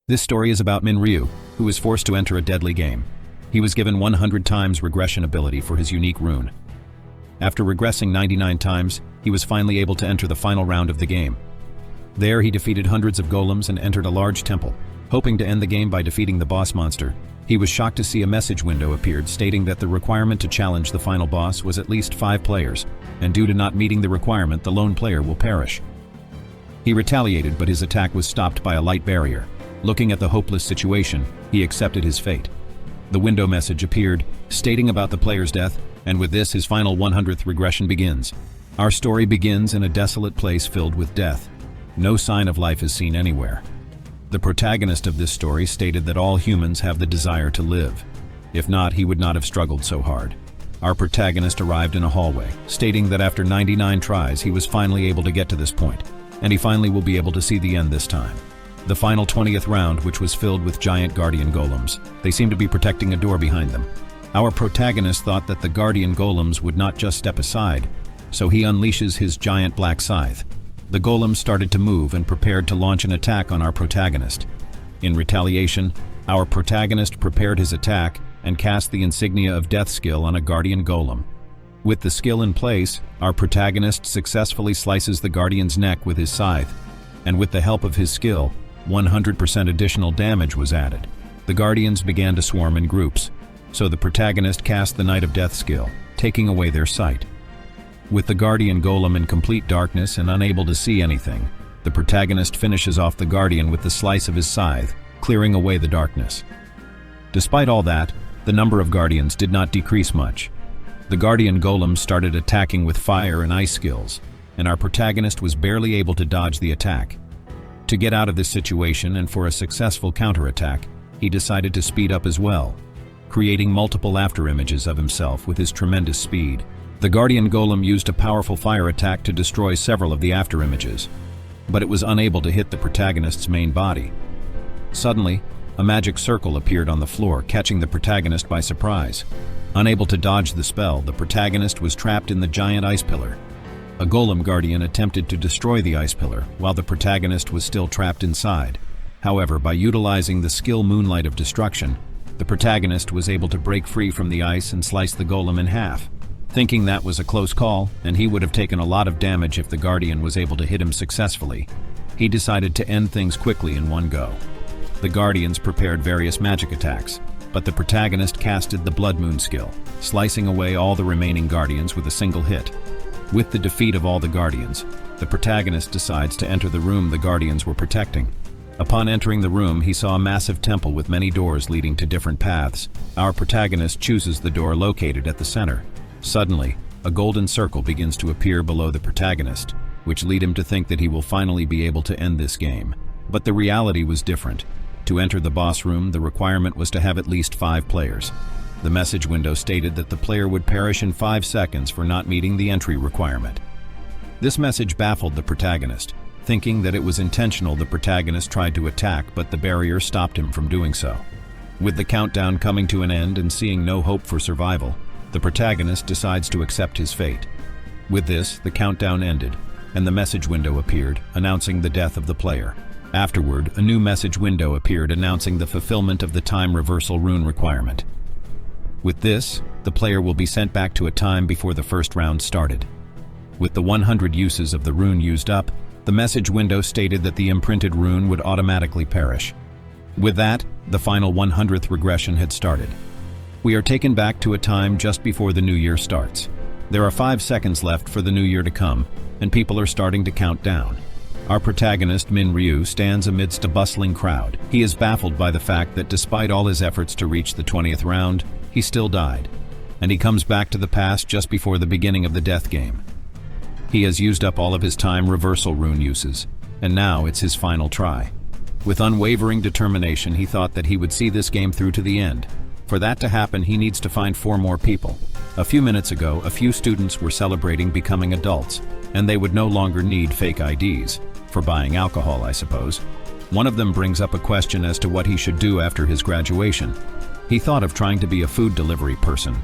This story is about Minryu, who was forced to enter a deadly game. He was given 100 times regression ability for his unique rune. After regressing 99 times, he was finally able to enter the final round of the game. There he defeated hundreds of golems and entered a large temple. Hoping to end the game by defeating the boss monster, he was shocked to see a message window appeared stating that the requirement to challenge the final boss was at least 5 players, and due to not meeting the requirement, the lone player will perish. He retaliated, but his attack was stopped by a light barrier. Looking at the hopeless situation, he accepted his fate. The window message appeared, stating about the player's death, and with this his final 100th regression begins. Our story begins in a desolate place filled with death. No sign of life is seen anywhere. The protagonist of this story stated that all humans have the desire to live. If not, he would not have struggled so hard. Our protagonist arrived in a hallway, stating that after 99 tries he was finally able to get to this point, and he finally will be able to see the end this time. The final 20th round, which was filled with giant guardian golems. They seemed to be protecting a door behind them. Our protagonist thought that the guardian golems would not just step aside, so he unleashes his giant black scythe. The golems started to move and prepared to launch an attack on our protagonist. In retaliation, our protagonist prepared his attack and cast the insignia of death skill on a guardian golem. With the skill in place, our protagonist successfully slices the guardian's neck with his scythe, and with the help of his skill, 100% additional damage was added. The guardians began to swarm in groups, so the protagonist cast the Knight of Death skill, taking away their sight. With the guardian golem in complete darkness and unable to see anything, the protagonist finishes off the guardian with the slice of his scythe, clearing away the darkness. Despite all that, the number of guardians did not decrease much. The guardian golem started attacking with fire and ice skills, and our protagonist was barely able to dodge the attack. To get out of this situation and for a successful counterattack, he decided to speed up as well, creating multiple afterimages of himself with his tremendous speed. The guardian golem used a powerful fire attack to destroy several of the afterimages, but it was unable to hit the protagonist's main body. Suddenly, a magic circle appeared on the floor, catching the protagonist by surprise. Unable to dodge the spell, the protagonist was trapped in the giant ice pillar. A golem guardian attempted to destroy the ice pillar, while the protagonist was still trapped inside. However, by utilizing the skill Moonlight of Destruction, the protagonist was able to break free from the ice and slice the golem in half. Thinking that was a close call, and he would have taken a lot of damage if the guardian was able to hit him successfully, he decided to end things quickly in one go. The guardians prepared various magic attacks, but the protagonist casted the Blood Moon skill, slicing away all the remaining guardians with a single hit. With the defeat of all the guardians, the protagonist decides to enter the room the guardians were protecting. Upon entering the room, he saw a massive temple with many doors leading to different paths. Our protagonist chooses the door located at the center. Suddenly, a golden circle begins to appear below the protagonist, which lead him to think that he will finally be able to end this game. But the reality was different. To enter the boss room, the requirement was to have at least 5 players. The message window stated that the player would perish in 5 seconds for not meeting the entry requirement. This message baffled the protagonist. Thinking that it was intentional, the protagonist tried to attack, but the barrier stopped him from doing so. With the countdown coming to an end and seeing no hope for survival, the protagonist decides to accept his fate. With this, the countdown ended, and the message window appeared, announcing the death of the player. Afterward, a new message window appeared announcing the fulfillment of the time reversal rune requirement. With this, the player will be sent back to a time before the first round started. With the 100 uses of the rune used up, the message window stated that the imprinted rune would automatically perish. With that, the final 100th regression had started. We are taken back to a time just before the new year starts. There are 5 seconds left for the new year to come, and people are starting to count down. Our protagonist, Minryu, stands amidst a bustling crowd. He is baffled by the fact that despite all his efforts to reach the 20th round, he still died, and he comes back to the past just before the beginning of the death game. He has used up all of his time reversal rune uses, and now it's his final try. With unwavering determination, he thought that he would see this game through to the end. For that to happen, he needs to find 4 more people. A few minutes ago, a few students were celebrating becoming adults, and they would no longer need fake IDs, for buying alcohol, I suppose. One of them brings up a question as to what he should do after his graduation. He thought of trying to be a food delivery person.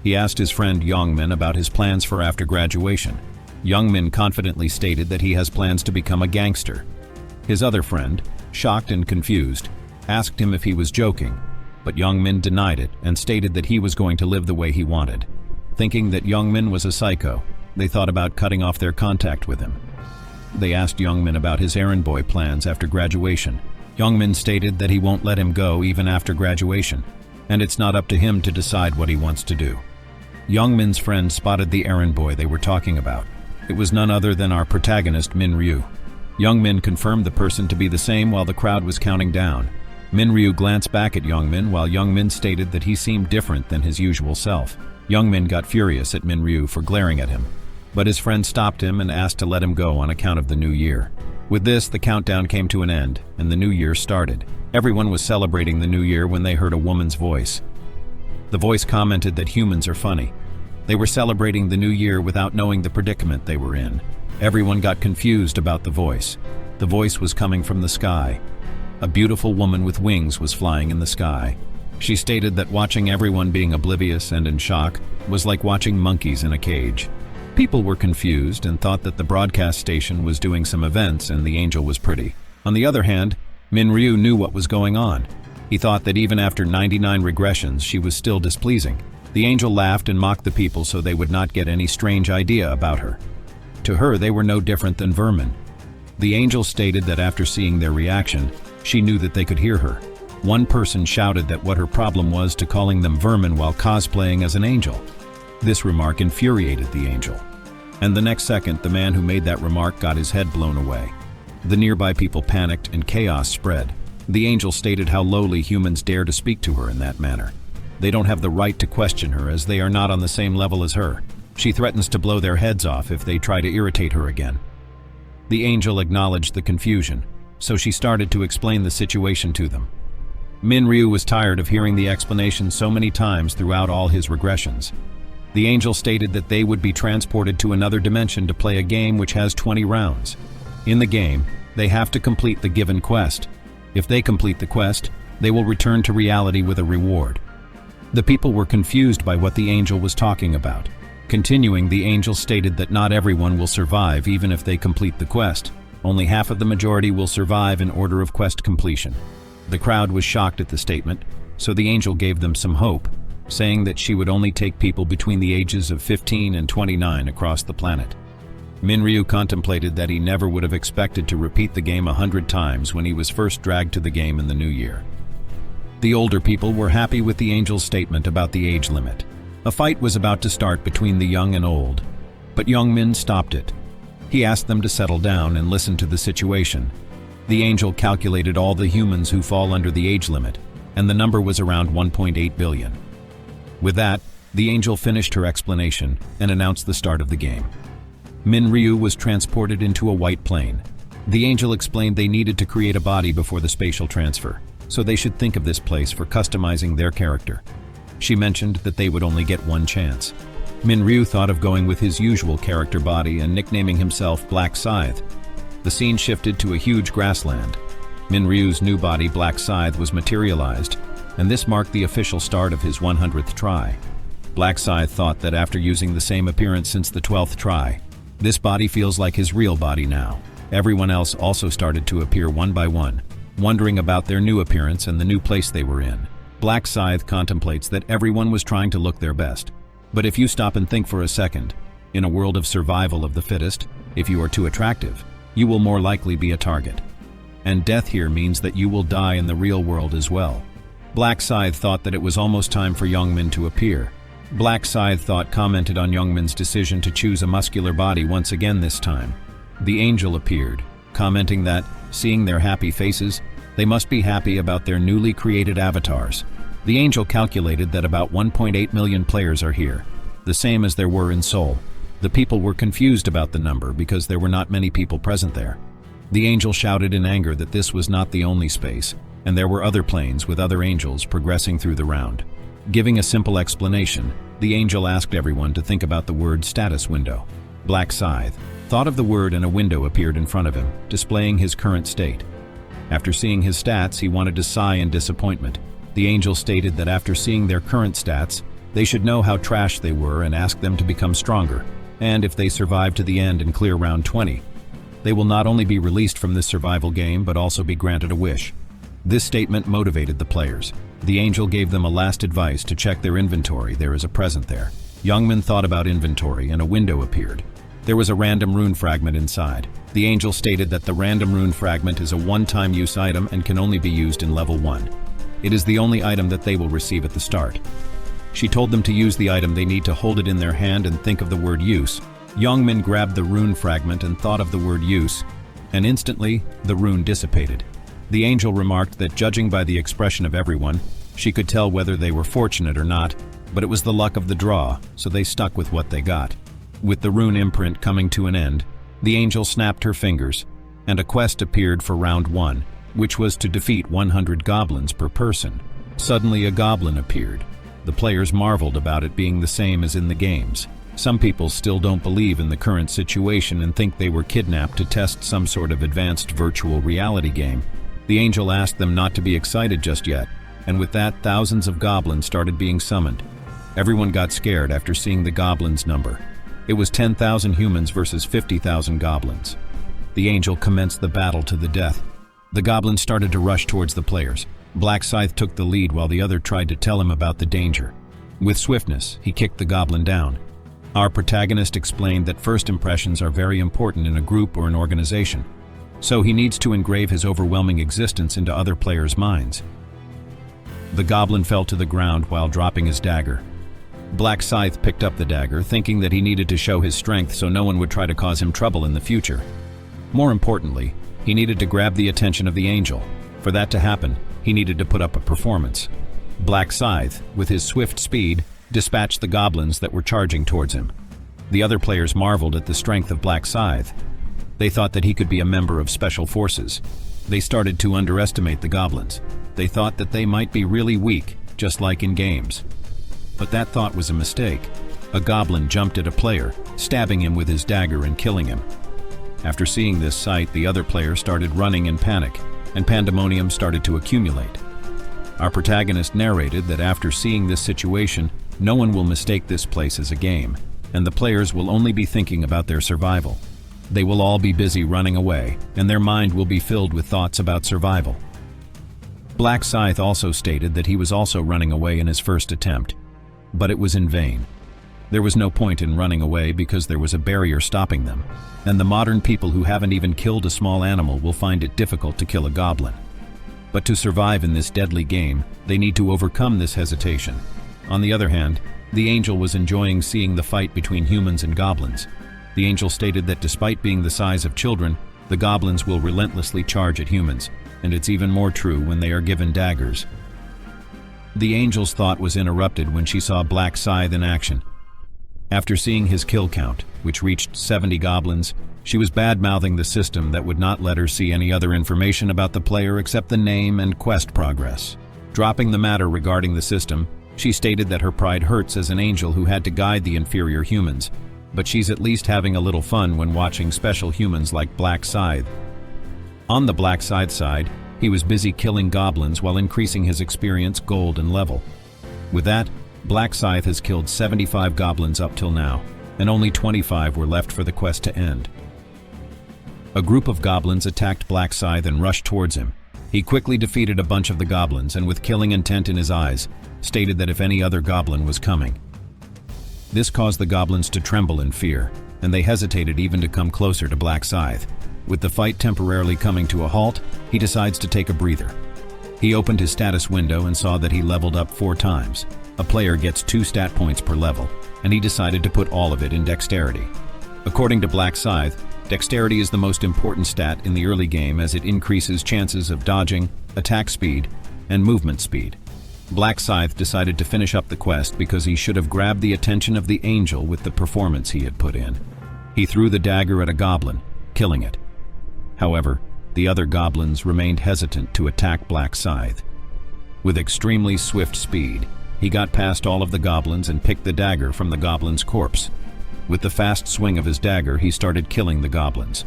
He asked his friend Youngmin about his plans for after graduation. Youngmin confidently stated that he has plans to become a gangster. His other friend, shocked and confused, asked him if he was joking, but Youngmin denied it and stated that he was going to live the way he wanted. Thinking that Youngmin was a psycho, they thought about cutting off their contact with him. They asked Youngmin about his errand boy plans after graduation. Youngmin stated that he won't let him go even after graduation, and it's not up to him to decide what he wants to do. Youngmin's friend spotted the errand boy they were talking about. It was none other than our protagonist, Min-ryu. Youngmin confirmed the person to be the same while the crowd was counting down. Min-ryu glanced back at Youngmin while Youngmin stated that he seemed different than his usual self. Youngmin got furious at Min-ryu for glaring at him, but his friend stopped him and asked to let him go on account of the new year. With this, the countdown came to an end, and the new year started. Everyone was celebrating the new year when they heard a woman's voice. The voice commented that humans are funny. They were celebrating the new year without knowing the predicament they were in. Everyone got confused about the voice. The voice was coming from the sky. A beautiful woman with wings was flying in the sky. She stated that watching everyone being oblivious and in shock was like watching monkeys in a cage. People were confused and thought that the broadcast station was doing some events and the angel was pretty. On the other hand, Min-ryu knew what was going on. He thought that even after 99 regressions, she was still displeasing. The angel laughed and mocked the people so they would not get any strange idea about her. To her, they were no different than vermin. The angel stated that after seeing their reaction, she knew that they could hear her. One person shouted that what her problem was to calling them vermin while cosplaying as an angel. This remark infuriated the angel. And the next second, the man who made that remark got his head blown away. The nearby people panicked and chaos spread. The angel stated how lowly humans dare to speak to her in that manner. They don't have the right to question her as they are not on the same level as her. She threatens to blow their heads off if they try to irritate her again. The angel acknowledged the confusion, so she started to explain the situation to them. Min-ryu was tired of hearing the explanation so many times throughout all his regressions. The angel stated that they would be transported to another dimension to play a game which has 20 rounds. In the game, they have to complete the given quest. If they complete the quest, they will return to reality with a reward. The people were confused by what the angel was talking about. Continuing, the angel stated that not everyone will survive even if they complete the quest. Only half of the majority will survive in order of quest completion. The crowd was shocked at the statement, so the angel gave them some hope, saying that she would only take people between the ages of 15 and 29 across the planet. Min-ryu contemplated that he never would have expected to repeat the game 100 times when he was first dragged to the game in the new year. The older people were happy with the angel's statement about the age limit. A fight was about to start between the young and old, but Youngmin stopped it. He asked them to settle down and listen to the situation. The angel calculated all the humans who fall under the age limit, and the number was around 1.8 billion. With that, the angel finished her explanation and announced the start of the game. Min-ryu was transported into a white plane. The angel explained they needed to create a body before the spatial transfer, so they should think of this place for customizing their character. She mentioned that they would only get one chance. Min-ryu thought of going with his usual character body and nicknaming himself Black Scythe. The scene shifted to a huge grassland. Min-ryu's new body, Black Scythe, was materialized, and this marked the official start of his 100th try. Black Scythe thought that after using the same appearance since the 12th try, this body feels like his real body now. Everyone else also started to appear one by one, wondering about their new appearance and the new place they were in. Black Scythe contemplates that everyone was trying to look their best. But if you stop and think for a second, in a world of survival of the fittest, if you are too attractive, you will more likely be a target. And death here means that you will die in the real world as well. Black Scythe thought that it was almost time for Youngmin to appear. Black Scythe thought commented on Youngmin's decision to choose a muscular body once again this time. The angel appeared, commenting that, seeing their happy faces, they must be happy about their newly created avatars. The angel calculated that about 1.8 million players are here, the same as there were in Seoul. The people were confused about the number because there were not many people present there. The angel shouted in anger that this was not the only space, and there were other planes with other angels progressing through the round. Giving a simple explanation, the angel asked everyone to think about the word status window. Black Scythe thought of the word and a window appeared in front of him, displaying his current state. After seeing his stats, he wanted to sigh in disappointment. The angel stated that after seeing their current stats, they should know how trash they were and ask them to become stronger, and if they survive to the end and clear round 20, They will not only be released from this survival game, but also be granted a wish. This statement motivated the players. The angel gave them a last advice to check their inventory. There is a present there. Youngman thought about inventory and a window appeared. There was a random rune fragment inside. The angel stated that the random rune fragment is a one-time use item and can only be used in level 1. It is the only item that they will receive at the start. She told them to use the item. They need to hold it in their hand and think of the word use. Youngman grabbed the rune fragment and thought of the word use, and instantly, the rune dissipated. The angel remarked that judging by the expression of everyone, she could tell whether they were fortunate or not, but it was the luck of the draw, so they stuck with what they got. With the rune imprint coming to an end, the angel snapped her fingers, and a quest appeared for round 1, which was to defeat 100 goblins per person. Suddenly a goblin appeared. The players marveled about it being the same as in the games. Some people still don't believe in the current situation and think they were kidnapped to test some sort of advanced virtual reality game. The angel asked them not to be excited just yet, and with that, thousands of goblins started being summoned. Everyone got scared after seeing the goblins' number. It was 10,000 humans versus 50,000 goblins. The angel commenced the battle to the death. The goblins started to rush towards the players. Black Scythe took the lead while the other tried to tell him about the danger. With swiftness, he kicked the goblin down. Our protagonist explained that first impressions are very important in a group or an organization, so he needs to engrave his overwhelming existence into other players' minds. The goblin fell to the ground while dropping his dagger. Black Scythe picked up the dagger, thinking that he needed to show his strength so no one would try to cause him trouble in the future. More importantly, he needed to grab the attention of the angel. For that to happen, he needed to put up a performance. Black Scythe, with his swift speed, dispatched the goblins that were charging towards him. The other players marveled at the strength of Black Scythe. They thought that he could be a member of special forces. They started to underestimate the goblins. They thought that they might be really weak, just like in games. But that thought was a mistake. A goblin jumped at a player, stabbing him with his dagger and killing him. After seeing this sight, the other players started running in panic, and pandemonium started to accumulate. Our protagonist narrated that after seeing this situation, no one will mistake this place as a game, and the players will only be thinking about their survival. They will all be busy running away, and their mind will be filled with thoughts about survival. Black Scythe also stated that he was also running away in his first attempt, but it was in vain. There was no point in running away because there was a barrier stopping them, and the modern people who haven't even killed a small animal will find it difficult to kill a goblin. But to survive in this deadly game, they need to overcome this hesitation. On the other hand, the angel was enjoying seeing the fight between humans and goblins. The angel stated that despite being the size of children, the goblins will relentlessly charge at humans, and it's even more true when they are given daggers. The angel's thought was interrupted when she saw Black Scythe in action. After seeing his kill count, which reached 70 goblins, she was bad-mouthing the system that would not let her see any other information about the player except the name and quest progress. Dropping the matter regarding the system, she stated that her pride hurts as an angel who had to guide the inferior humans, but she's at least having a little fun when watching special humans like Black Scythe. On the Black Scythe side, he was busy killing goblins while increasing his experience, gold, and level. With that, Black Scythe has killed 75 goblins up till now, and only 25 were left for the quest to end. A group of goblins attacked Black Scythe and rushed towards him. He quickly defeated a bunch of the goblins and with killing intent in his eyes, stated that if any other goblin was coming. This caused the goblins to tremble in fear, and they hesitated even to come closer to Black Scythe. With the fight temporarily coming to a halt, he decides to take a breather. He opened his status window and saw that he leveled up 4 times. A player gets 2 stat points per level, and he decided to put all of it in dexterity. According to Black Scythe, dexterity is the most important stat in the early game as it increases chances of dodging, attack speed, and movement speed. Black Scythe decided to finish up the quest because he should have grabbed the attention of the angel with the performance he had put in. He threw the dagger at a goblin, killing it. However, the other goblins remained hesitant to attack Black Scythe. With extremely swift speed, he got past all of the goblins and picked the dagger from the goblin's corpse. With the fast swing of his dagger, he started killing the goblins.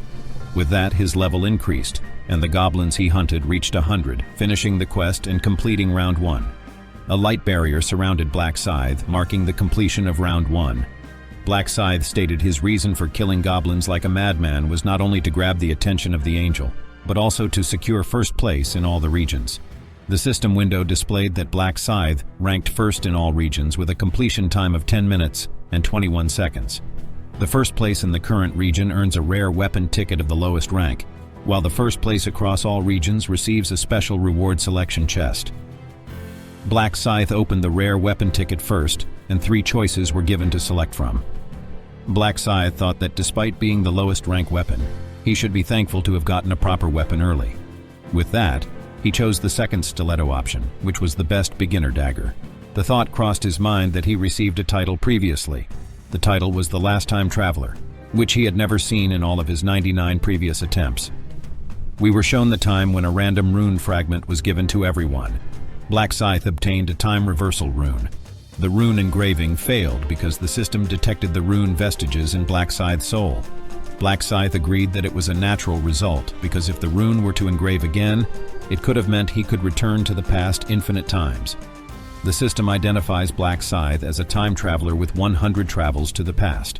With that, his level increased, and the goblins he hunted reached 100, finishing the quest and completing round 1. A light barrier surrounded Black Scythe, marking the completion of round 1. Black Scythe stated his reason for killing goblins like a madman was not only to grab the attention of the angel, but also to secure first place in all the regions. The system window displayed that Black Scythe ranked first in all regions with a completion time of 10 minutes and 21 seconds. The first place in the current region earns a rare weapon ticket of the lowest rank, while the first place across all regions receives a special reward selection chest. Black Scythe opened the rare weapon ticket first, and 3 choices were given to select from. Black Scythe thought that despite being the lowest rank weapon, he should be thankful to have gotten a proper weapon early. With that, he chose the second stiletto option, which was the best beginner dagger. The thought crossed his mind that he received a title previously. The title was the Last Time Traveler, which he had never seen in all of his 99 previous attempts. We were shown the time when a random rune fragment was given to everyone. Black Scythe obtained a time reversal rune. The rune engraving failed because the system detected the rune vestiges in Black Scythe's soul. Black Scythe agreed that it was a natural result because if the rune were to engrave again, it could have meant he could return to the past infinite times. The system identifies Black Scythe as a time traveler with 100 travels to the past,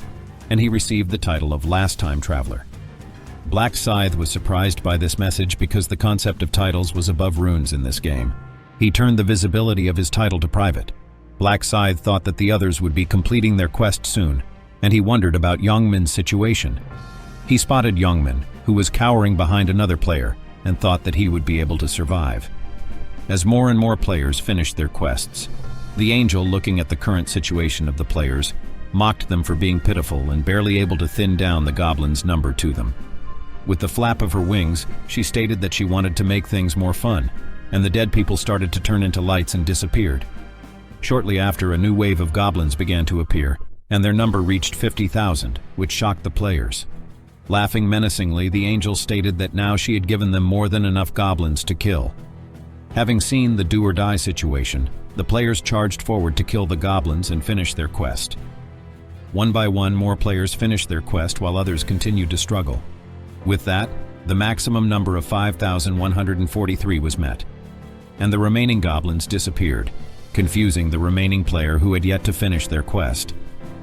and he received the title of Last Time Traveler. Black Scythe was surprised by this message because the concept of titles was above runes in this game. He turned the visibility of his title to private. Black Scythe thought that the others would be completing their quest soon, and he wondered about Youngmin's situation. He spotted Youngmin, who was cowering behind another player, and thought that he would be able to survive. As more and more players finished their quests, the angel, looking at the current situation of the players, mocked them for being pitiful and barely able to thin down the goblins' number to them. With the flap of her wings, she stated that she wanted to make things more fun, and the dead people started to turn into lights and disappeared. Shortly after, a new wave of goblins began to appear, and their number reached 50,000, which shocked the players. Laughing menacingly, the angel stated that now she had given them more than enough goblins to kill. Having seen the do-or-die situation, the players charged forward to kill the goblins and finish their quest. One by one, more players finished their quest while others continued to struggle. With that, the maximum number of 5,143 was met, and the remaining goblins disappeared, confusing the remaining player who had yet to finish their quest.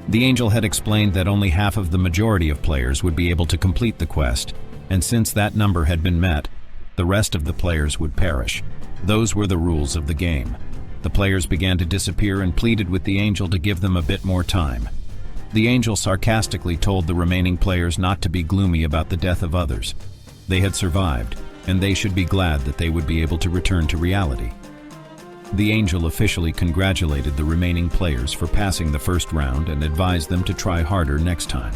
The angel had explained that only half of the majority of players would be able to complete the quest, and since that number had been met, the rest of the players would perish. Those were the rules of the game. The players began to disappear and pleaded with the angel to give them a bit more time. The angel sarcastically told the remaining players not to be gloomy about the death of others. They had survived, and they should be glad that they would be able to return to reality. The angel officially congratulated the remaining players for passing the first round and advised them to try harder next time.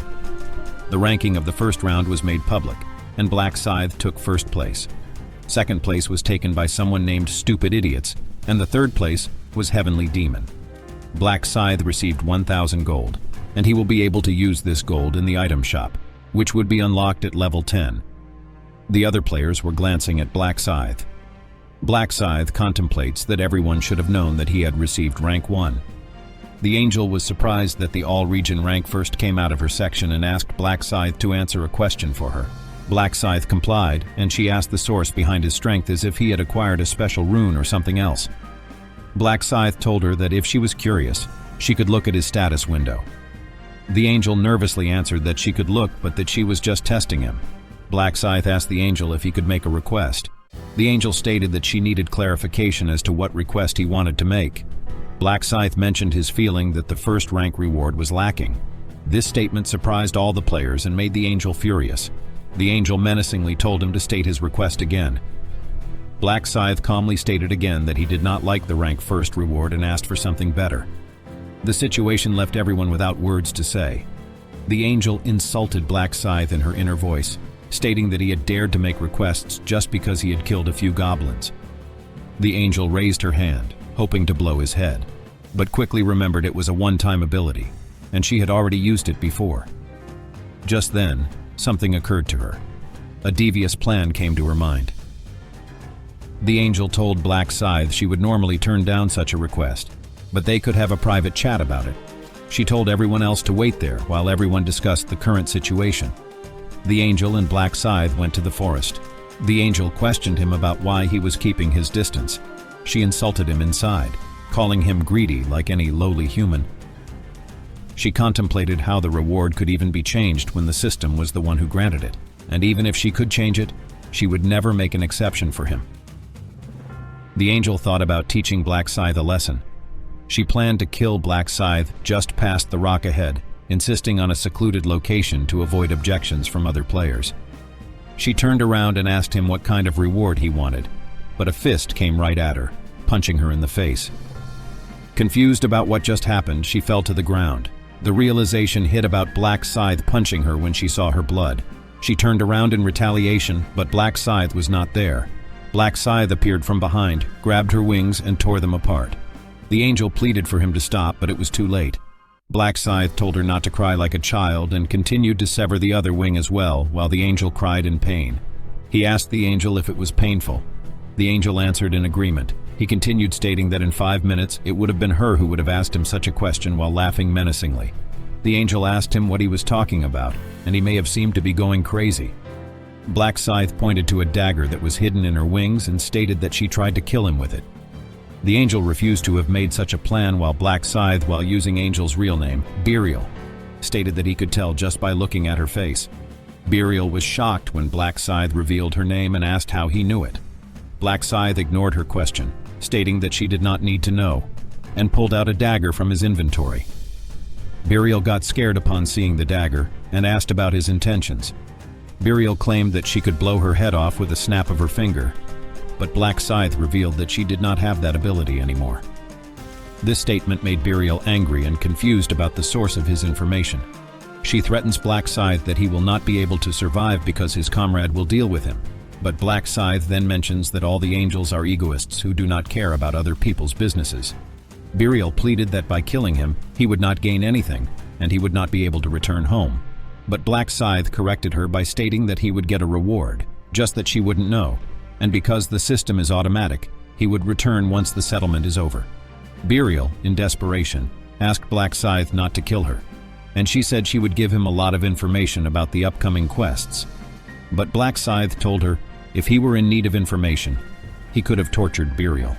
The ranking of the first round was made public, and Black Scythe took first place. Second place was taken by someone named Stupid Idiots, and the third place was Heavenly Demon. Black Scythe received 1,000 gold, and he will be able to use this gold in the item shop, which would be unlocked at level 10. The other players were glancing at Black Scythe. Black Scythe contemplates that everyone should have known that he had received rank 1. The angel was surprised that the all-region rank first came out of her section and asked Black Scythe to answer a question for her. Black Scythe complied, and she asked the source behind his strength as if he had acquired a special rune or something else. Black Scythe told her that if she was curious, she could look at his status window. The angel nervously answered that she could look, but that she was just testing him. Black Scythe asked the angel if he could make a request. The angel stated that she needed clarification as to what request he wanted to make. Black Scythe mentioned his feeling that the first rank reward was lacking. This statement surprised all the players and made the angel furious. The angel menacingly told him to state his request again. Black Scythe calmly stated again that he did not like the rank first reward and asked for something better. The situation left everyone without words to say. The angel insulted Black Scythe in her inner voice, stating that he had dared to make requests just because he had killed a few goblins. The angel raised her hand, hoping to blow his head, but quickly remembered it was a one-time ability, and she had already used it before. Just then, something occurred to her. A devious plan came to her mind. The angel told Black Scythe she would normally turn down such a request, but they could have a private chat about it. She told everyone else to wait there while everyone discussed the current situation. The angel and Black Scythe went to the forest. The angel questioned him about why he was keeping his distance. She insulted him inside, calling him greedy like any lowly human. She contemplated how the reward could even be changed when the system was the one who granted it, and even if she could change it, she would never make an exception for him. The angel thought about teaching Black Scythe a lesson. She planned to kill Black Scythe just past the rock ahead, insisting on a secluded location to avoid objections from other players. She turned around and asked him what kind of reward he wanted, but a fist came right at her, punching her in the face. Confused about what just happened, she fell to the ground. The realization hit about Black Scythe punching her when she saw her blood. She turned around in retaliation, but Black Scythe was not there. Black Scythe appeared from behind, grabbed her wings, and tore them apart. The angel pleaded for him to stop, but it was too late. Black Scythe told her not to cry like a child and continued to sever the other wing as well, while the angel cried in pain. He asked the angel if it was painful. The angel answered in agreement. He continued, stating that in 5 minutes it would have been her who would have asked him such a question while laughing menacingly. The angel asked him what he was talking about, and he may have seemed to be going crazy. Black Scythe pointed to a dagger that was hidden in her wings and stated that she tried to kill him with it. The angel refused to have made such a plan, while Black Scythe, while using Angel's real name, Burial, stated that he could tell just by looking at her face. Burial was shocked when Black Scythe revealed her name and asked how he knew it. Black Scythe ignored her question, stating that she did not need to know, and pulled out a dagger from his inventory. Burial got scared upon seeing the dagger and asked about his intentions. Burial claimed that she could blow her head off with a snap of her finger, but Black Scythe revealed that she did not have that ability anymore. This statement made Burial angry and confused about the source of his information. She threatens Black Scythe that he will not be able to survive because his comrade will deal with him, but Black Scythe then mentions that all the angels are egoists who do not care about other people's businesses. Burial pleaded that by killing him, he would not gain anything, and he would not be able to return home. But Black Scythe corrected her by stating that he would get a reward, just that she wouldn't know, and because the system is automatic, he would return once the settlement is over. Burial, in desperation, asked Black Scythe not to kill her, and she said she would give him a lot of information about the upcoming quests. But Black Scythe told her if he were in need of information, he could have tortured Burial.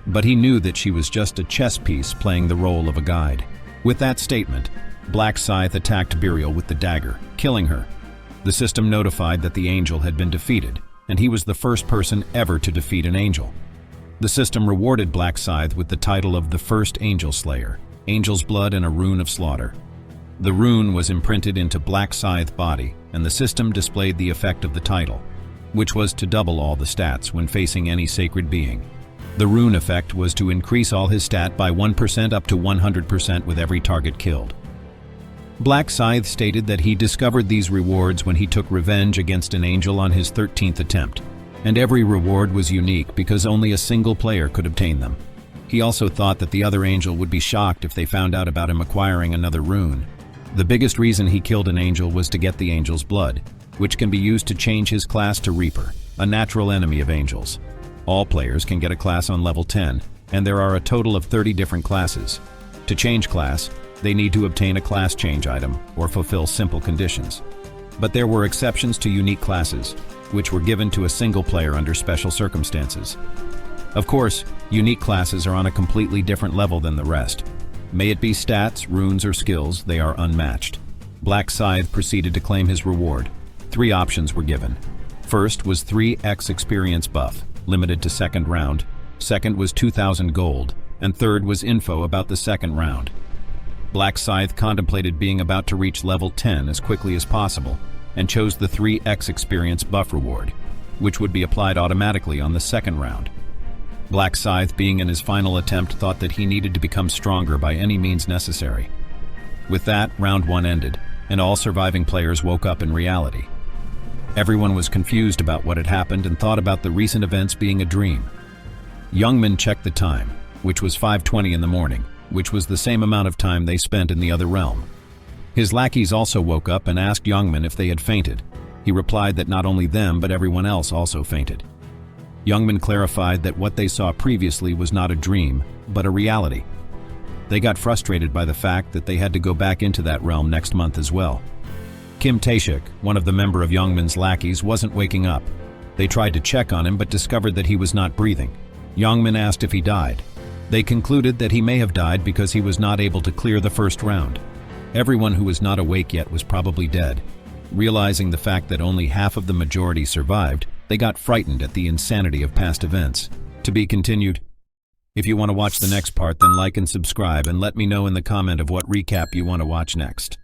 But he knew that she was just a chess piece playing the role of a guide. With that statement, Black Scythe attacked Burial with the dagger, killing her. The system notified that the angel had been defeated, and he was the first person ever to defeat an angel. The system rewarded Black Scythe with the title of the first Angel Slayer, Angel's Blood and a Rune of Slaughter. The rune was imprinted into Black Scythe's body, and the system displayed the effect of the title, which was to double all the stats when facing any sacred being. The rune effect was to increase all his stat by 1% up to 100% with every target killed. Black Scythe stated that he discovered these rewards when he took revenge against an angel on his 13th attempt, and every reward was unique because only a single player could obtain them. He also thought that the other angel would be shocked if they found out about him acquiring another rune. The biggest reason he killed an angel was to get the angel's blood, which can be used to change his class to Reaper, a natural enemy of angels. All players can get a class on level 10, and there are a total of 30 different classes. To change class, they need to obtain a class change item or fulfill simple conditions. But there were exceptions to unique classes, which were given to a single player under special circumstances. Of course, unique classes are on a completely different level than the rest. May it be stats, runes, or skills, they are unmatched. Black Scythe proceeded to claim his reward. 3 options were given. First was 3x experience buff, limited to second round. Second was 2,000 gold, and third was info about the second round. Black Scythe contemplated being about to reach level 10 as quickly as possible, and chose the 3x experience buff reward, which would be applied automatically on the second round. Black Scythe, being in his final attempt, thought that he needed to become stronger by any means necessary. With that, round 1 ended, and all surviving players woke up in reality. Everyone was confused about what had happened and thought about the recent events being a dream. Youngman checked the time, which was 5:20 in the morning, which was the same amount of time they spent in the other realm. His lackeys also woke up and asked Youngman if they had fainted. He replied that not only them but everyone else also fainted. Youngman clarified that what they saw previously was not a dream, but a reality. They got frustrated by the fact that they had to go back into that realm next month as well. Kim Taeshik, one of the member of Youngman's lackeys, wasn't waking up. They tried to check on him but discovered that he was not breathing. Youngman asked if he died. They concluded that he may have died because he was not able to clear the first round. Everyone who was not awake yet was probably dead. Realizing the fact that only half of the majority survived, they got frightened at the insanity of past events. To be continued. If you want to watch the next part, then like and subscribe and let me know in the comment of what recap you want to watch next.